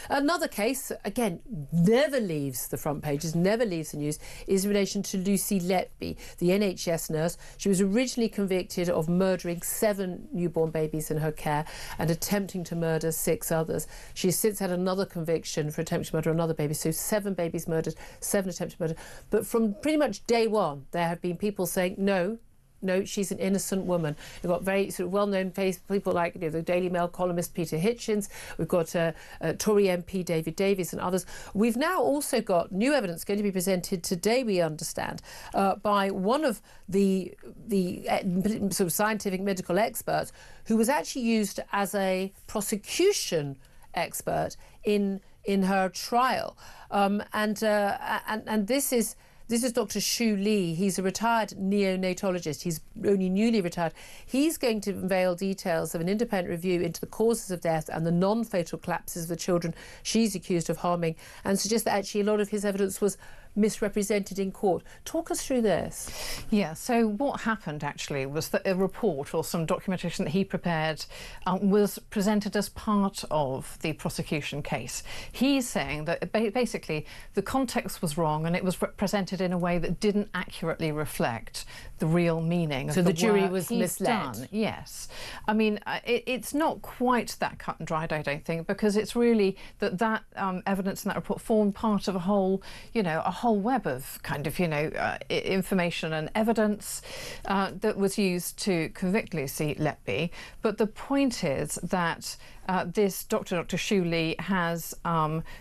Another case, again, never leaves the front pages, never leaves the news, is in relation to Lucy Letby, the NHS nurse. She was originally convicted of murdering 7 newborn babies in her care and attempting to murder 6 others. She has since had another conviction for attempting to murder another baby, so 7 babies murdered, 7 attempted murder. But from pretty much day one, there have been people saying, no, she's an innocent woman. We've got very sort of well-known people like the Daily Mail columnist Peter Hitchens. We've got Tory MP David Davies and others. We've now also got new evidence going to be presented today, we understand, by one of the sort of scientific medical experts who was actually used as a prosecution expert in her trial. And this is Dr Shoo Lee. He's a retired neonatologist. He's only newly retired. He's going to unveil details of an independent review into the causes of death and the non-fatal collapses of the children she's accused of harming, and suggest that actually a lot of his evidence was misrepresented in court. Talk us through this. Yeah, so what happened actually was that a report or some documentation that he prepared was presented as part of the prosecution case. He's saying that basically the context was wrong and it was presented in a way that didn't accurately reflect the real meaning of the work. So the jury was misled? Yes. I mean, it's not quite that cut and dried, I don't think, because it's really that evidence in that report formed part of a whole web of kind of, information and evidence that was used to convict Lucy Letby. But the point is that this Dr Shoo Lee has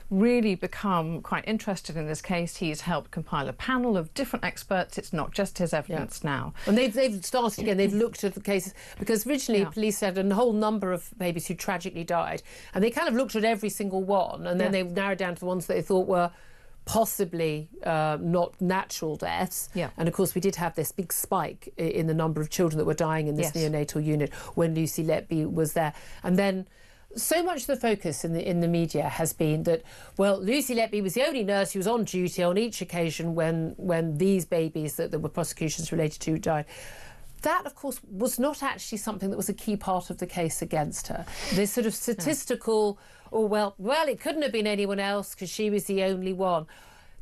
really become quite interested in this case. He's helped compile a panel of different experts. It's not just his evidence now. And they've started again. They've looked at the cases, because originally police had a whole number of babies who tragically died, and they kind of looked at every single one, and then they've narrowed down to the ones that they thought were possibly not natural deaths. And of course we did have this big spike in the number of children that were dying in this neonatal unit when Lucy Letby was there. And then so much of the focus in the media has been that, well, Lucy Letby was the only nurse who was on duty on each occasion when these babies that there were prosecutions related to died. That, of course, was not actually something that was a key part of the case against her. This sort of statistical, well, it couldn't have been anyone else because she was the only one.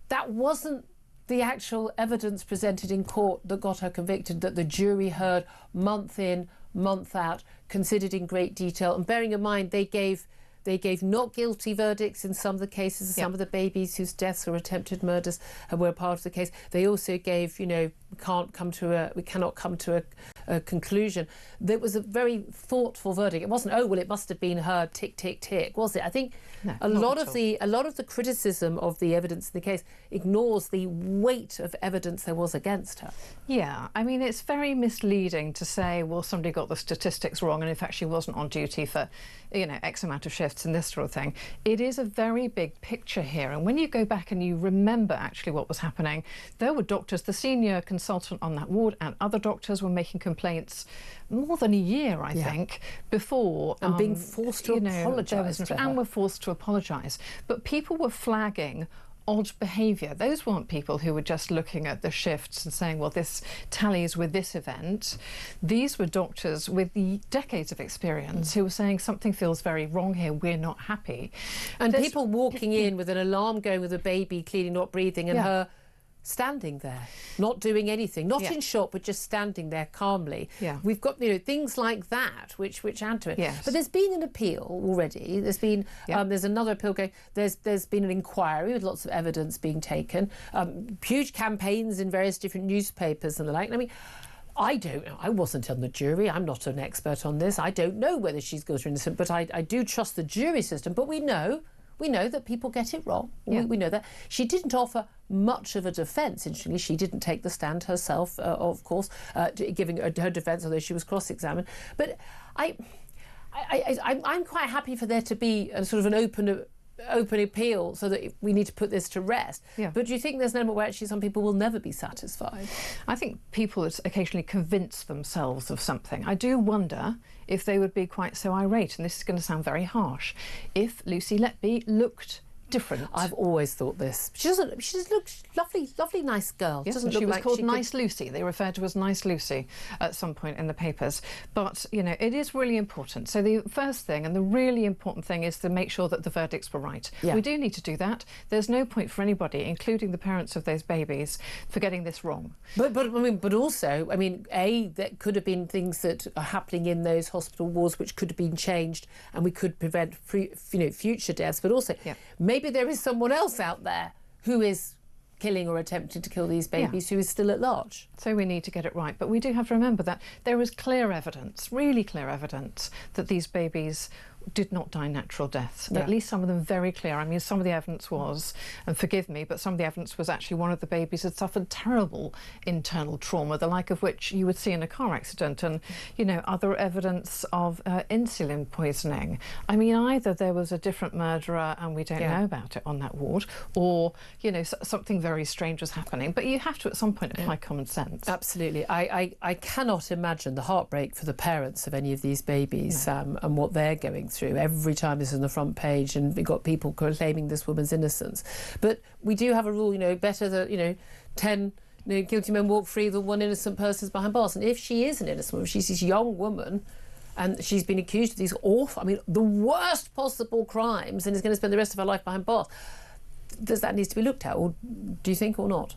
That wasn't the actual evidence presented in court that got her convicted, that the jury heard month in, month out, considered in great detail. And bearing in mind, they gave not guilty verdicts in some of the cases. Some of the babies whose deaths or attempted murders were part of the case. They also gave, we cannot come to a conclusion. There was a very thoughtful verdict. It wasn't, it must have been her, tick, tick, tick, was it? I think a lot of the criticism of the evidence in the case ignores the weight of evidence there was against her. Yeah, I mean, it's very misleading to say, well, somebody got the statistics wrong and in fact she wasn't on duty for, X amount of shifts and this sort of thing. It is a very big picture here, and when you go back and you remember actually what was happening, there were doctors, the senior consultant on that ward and other doctors were making complaints more than a year, I think, before. And being forced to apologise to her. And were forced to apologise. But people were flagging odd behaviour. Those weren't people who were just looking at the shifts and saying, well, this tallies with this event. These were doctors with decades of experience who were saying something feels very wrong here, we're not happy. And people walking in with an alarm going with a baby clearly not breathing and her standing there, not doing anything, not in shock, but just standing there calmly. We've got things like that which add to it. But there's been an appeal already. There's been there's another appeal going. There's been an inquiry with lots of evidence being taken, huge campaigns in various different newspapers and the like. I mean, I don't know. I wasn't on the jury. I'm not an expert on this. I don't know whether she's guilty or innocent, but I do trust the jury system. But we know that people get it wrong. We know that. She didn't offer much of a defence. Interestingly, she didn't take the stand herself, of course, giving her defence, although she was cross-examined. But I'm quite happy for there to be a sort of an open appeal, so that we need to put this to rest. But do you think there's an element where actually some people will never be satisfied? I think people occasionally convince themselves of something. I do wonder if they would be quite so irate, and this is going to sound very harsh, if Lucy Letby looked different. I've always thought this. She just looks lovely, nice girl. Yes, Doesn't she look was like called she Nice Lucy. They referred to her as Nice Lucy at some point in the papers. But, you know, it is really important. So the first thing and the really important thing is to make sure that the verdicts were right. Yeah. We do need to do that. There's no point for anybody, including the parents of those babies, for getting this wrong. But also, I mean, there could have been things that are happening in those hospital wards which could have been changed, and we could prevent future deaths. But also, maybe there is someone else out there who is killing or attempting to kill these babies who is still at large. So we need to get it right. But we do have to remember that there is clear evidence, really clear evidence, that these babies did not die natural deaths. At least some of them very clear. I mean, some of the evidence was, and forgive me, but some of the evidence was actually one of the babies had suffered terrible internal trauma, the like of which you would see in a car accident, and, you know, other evidence of insulin poisoning. I mean, either there was a different murderer and we don't know about it on that ward, or, you know, something very strange was happening. But you have to at some point apply common sense. Absolutely. I cannot imagine the heartbreak for the parents of any of these babies and what they're going through every time this is on the front page, and we've got people claiming this woman's innocence. But we do have a rule, you know, better that, you know, 10 guilty men walk free than one innocent person's behind bars. And if she is an innocent woman, she's this young woman and she's been accused of these awful, I mean, the worst possible crimes, and is going to spend the rest of her life behind bars, does that need to be looked at, or do you think, or not?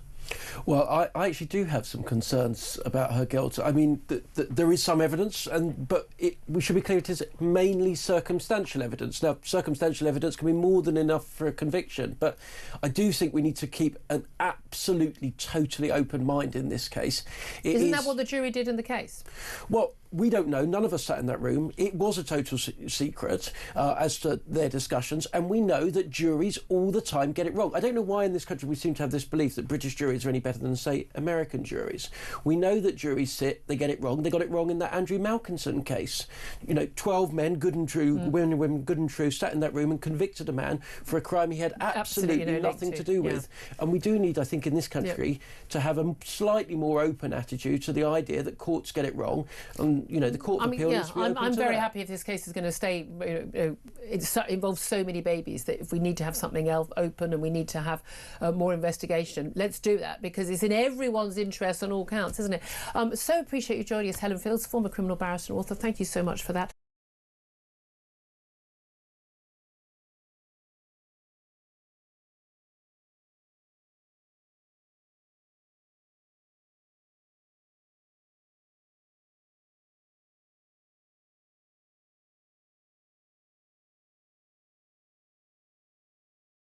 Well, I actually do have some concerns about her guilt. I mean, there is some evidence, but we should be clear, it is mainly circumstantial evidence. Now, circumstantial evidence can be more than enough for a conviction, but I do think we need to keep an absolutely, totally open mind in this case. Isn't that what the jury did in the case? Well, we don't know. None of us sat in that room. It was a total secret as to their discussions, and we know that juries all the time get it wrong. I don't know why in this country we seem to have this belief that British juries are any better than, say, American juries. We know that juries they get it wrong. They got it wrong in that Andrew Malkinson case. You know, 12 men, good and true, women and women, good and true, sat in that room and convicted a man for a crime he had absolutely nothing to do with. And we do need, I think, in this country to have a slightly more open attitude to the idea that courts get it wrong. And, you know, the Court of Appeal needs to be open I'm to very that. happy if this case is going to stay. It involves so many babies that if we need to have something else open and we need to have more investigation, let's do that, because it's in everyone's interest on all counts, isn't it? So appreciate you joining us, Helen Fields, former criminal barrister and author. Thank you so much for that.